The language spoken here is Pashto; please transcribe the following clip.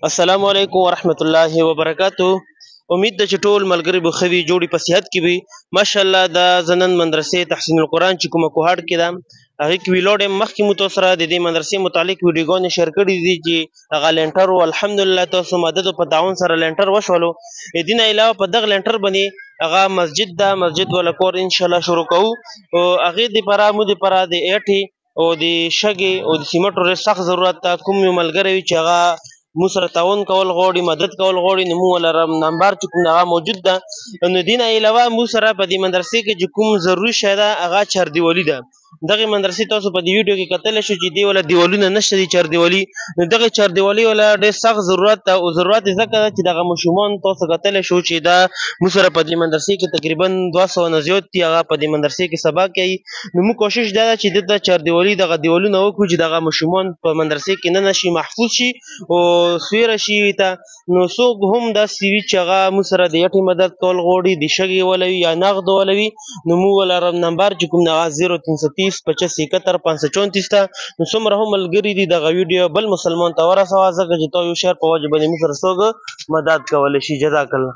السلام علیکم ورحمت الله وبرکاتو. امید ده چې ټول ملګري به ښه وي، جوړې په صحت کې وي. ماشاءالله دا زه نن مدرسې تحسین القرآن چې کومه کوهاټ کې ده هغې کې ویلوډ یم. مخکې مو تاسو سره د دې مدرسې متعلق ویډیوګانې شیر کړي دي چې هغه لینټر و. الحمدلله تاسو مدد په تعاون سره لینټر وشولو. د دې نه علاوه په دغه لینټر باندې هغه مسجد ده، مسجد والا کور انشاءالله شروع کوو. او هغې دپاره موږ دپاره د ایټې او د شګې او د سیمټو ډېر سخت ضرورت ده. کوم یو ملګری وي چې هغه مو سره تعاون کول غواړي، مدد کول غواړي، نو مو ولا نمبر چې کوم هغه موجود ده. نو دې نه علاوه مو سره په دې مدرسې کې چې کوم ضروري شی ده هغه چاردیوالي ده. دغې مدرسې تاسو په دې ویډیو کې کتلی شو چې دې ولا دیوالونه نشته دي چاردیوالي. نو دغې چاردیوالي ولا ډېر سخت ضرورت ده، او ضرورت یې ځکه ده چې دغه ماشومان تاسو کتلی شو چې دا مو سره په دې مدرسې کې تقریبا 200 نه زیات دي، هغه په دې مدرسې کې سبق کوي. نو موږ کوشش دا ده چې دلته چاردیوالي دغه دیوالونه وکړو چې دغه ماشومان په مدرسې کې ننه شي، محفوظ شي او سویره شي ته. نو څوک هم داسې وي چې هغه موږ سره د یټې مدد کول غواړي، د شګې والا وي یا نغد والا وي، نو موږ والا نمبر چې کوم هغه 0330 25 71 534 ته. نو څومره هم ملګري دي دغه ویډیو بل مسلمان ته ورسوه، ځکه چې تا یو شعر په وجه باندې موږ سره څوک مدد کولی شي. جزاک الله.